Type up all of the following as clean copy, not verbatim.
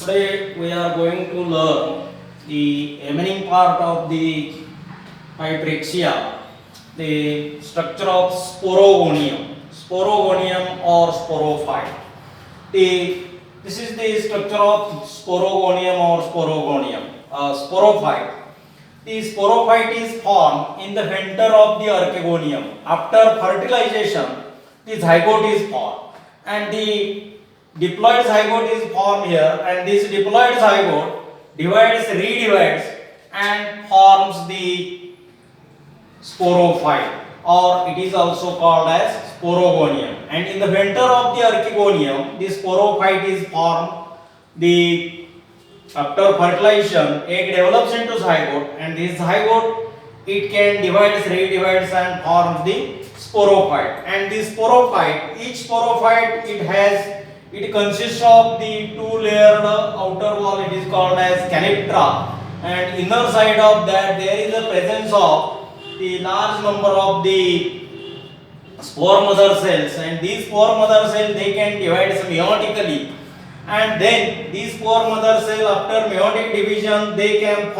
Today we are going to learn the remaining part of the Hybrixia, the structure of sporogonium or sporophyte. This is the structure of sporogonium or sporophyte. The sporophyte is formed in the center of the archegonium. After fertilization, the zygote is formed, and the diploid zygote is formed here, and this diploid zygote redivides, and forms the sporophyte, or it is also called as sporogonium. And in the center of the archegonium, the sporophyte is formed. After fertilization, egg develops into zygote, and this zygote it can redivides, and forms the sporophyte. And this sporophyte, each sporophyte it consists of the two-layered outer wall. It is called as calyptra, and inner side of that there is a presence of the large number of the spore mother cells, and these spore mother cells they can divide meiotically, and then these spore mother cell after meiotic division they can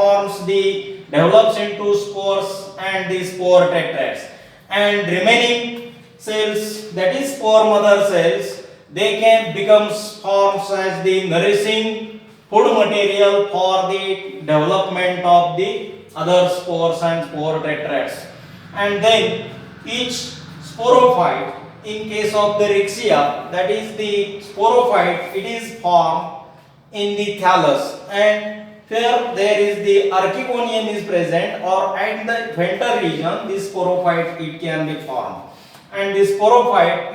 develops into spores and the spore tetrads, and remaining cells, that is spore mother cells, they can become forms as the nourishing food material for the development of the other spores and spore tetrads. And then each sporophyte, in case of the Rixia, that is the sporophyte, it is formed in the thallus, and here there is the archegonium is present, or at the venter region this sporophyte it can be formed. And this sporophyte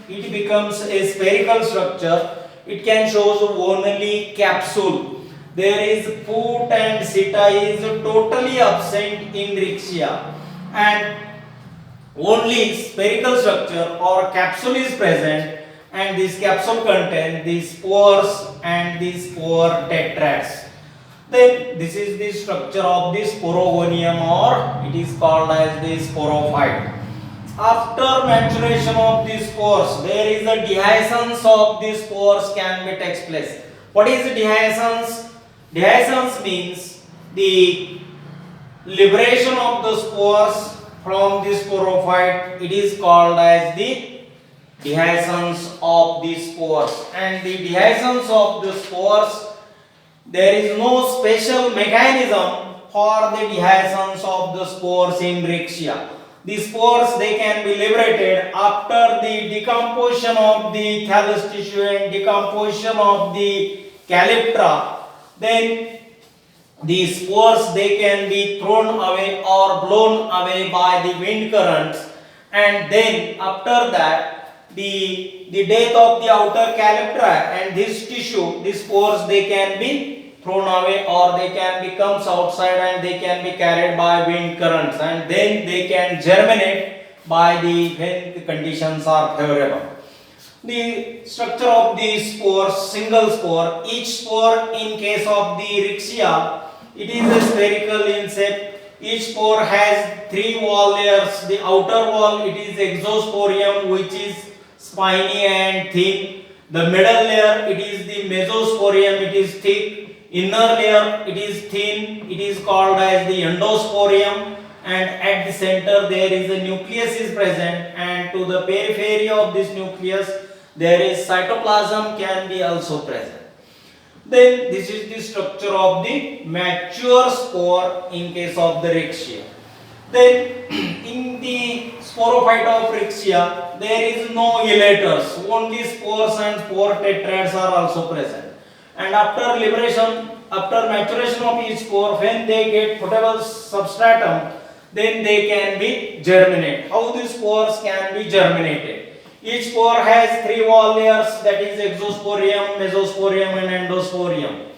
it becomes a spherical structure. It can shows only capsule. There is foot and seta is totally absent in Rixia, and only spherical structure or capsule is present, and this capsule contains the spores and the spore tetrads. Then this is the structure of the sporogonium, or it is called as the sporophyte. After maturation of the spores, there is a dehiscence of the spores can be takes place. What is dehiscence? Dehiscence means the liberation of the spores from the sporophyte. It is called as the dehiscence of the spores. And the dehiscence of the spores, there is no special mechanism for the dehiscence of the spores in Rixia. The spores they can be liberated after the decomposition of the thallus tissue and decomposition of the calyptra. Then the spores they can be thrown away or blown away by the wind currents, and then after that the death of the outer calyptra and this tissue, the spores they can be thrown away, or they can become outside and they can be carried by wind currents, and then they can germinate by when the conditions are favorable. The structure of the spores, single spore. Each spore in case of the Rixia, it is a spherical in shape. Each spore has three wall layers. The outer wall it is exosporium, which is spiny and thin. The middle layer it is the mesosporium, it is thick. Inner layer it is thin, it is called as the endosporium, and at the center there is a nucleus is present, and to the periphery of this nucleus there is cytoplasm can be also present. Then this is the structure of the mature spore in case of the Rixia. Then in the sporophyte of Rixia there is no elaters, only spores and spore tetrads are also present. And after maturation of each spore, when they get potable substratum, then they can be germinate. How the spores can be germinated? Each spore has three wall layers, that is exosporium, mesosporium and endosporium.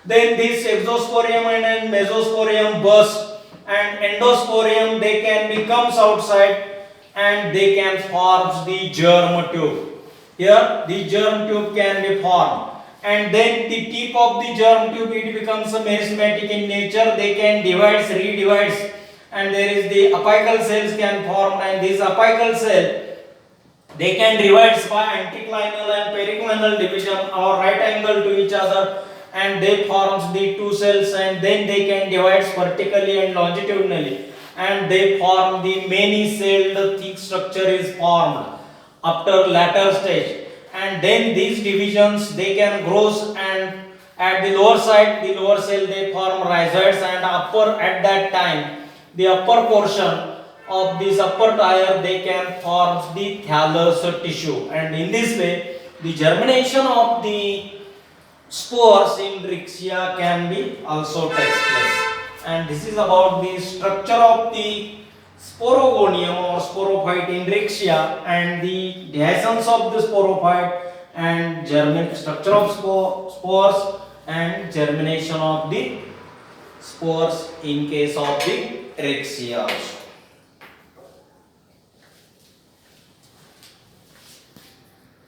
Then this exosporium and mesosporium burst, and endosporium they can comes outside, and they can form the germ tube. Here the germ tube can be formed. And then the tip of the germ tube it becomes meristematic in nature. They can redivides, and there is the apical cells can form, and this apical cell They can divide by anticlinal and periclinal division or right angle to each other, and they forms the two cells, and then they can divide vertically and longitudinally, and they form the many celled thick structure is formed after later stage. And then these divisions they can grow, and at the lower side the lower cell they form rhizoids, and upper at that time the upper portion of this upper tier they can form the thallus tissue, and in this way the germination of the spores in Rixia can be also takes place. And this is about the structure of the sporogonium or sporophyte in Rixia, and the dehiscence of the sporophyte, and structure of spores and germination of the spores in case of the Rixia also.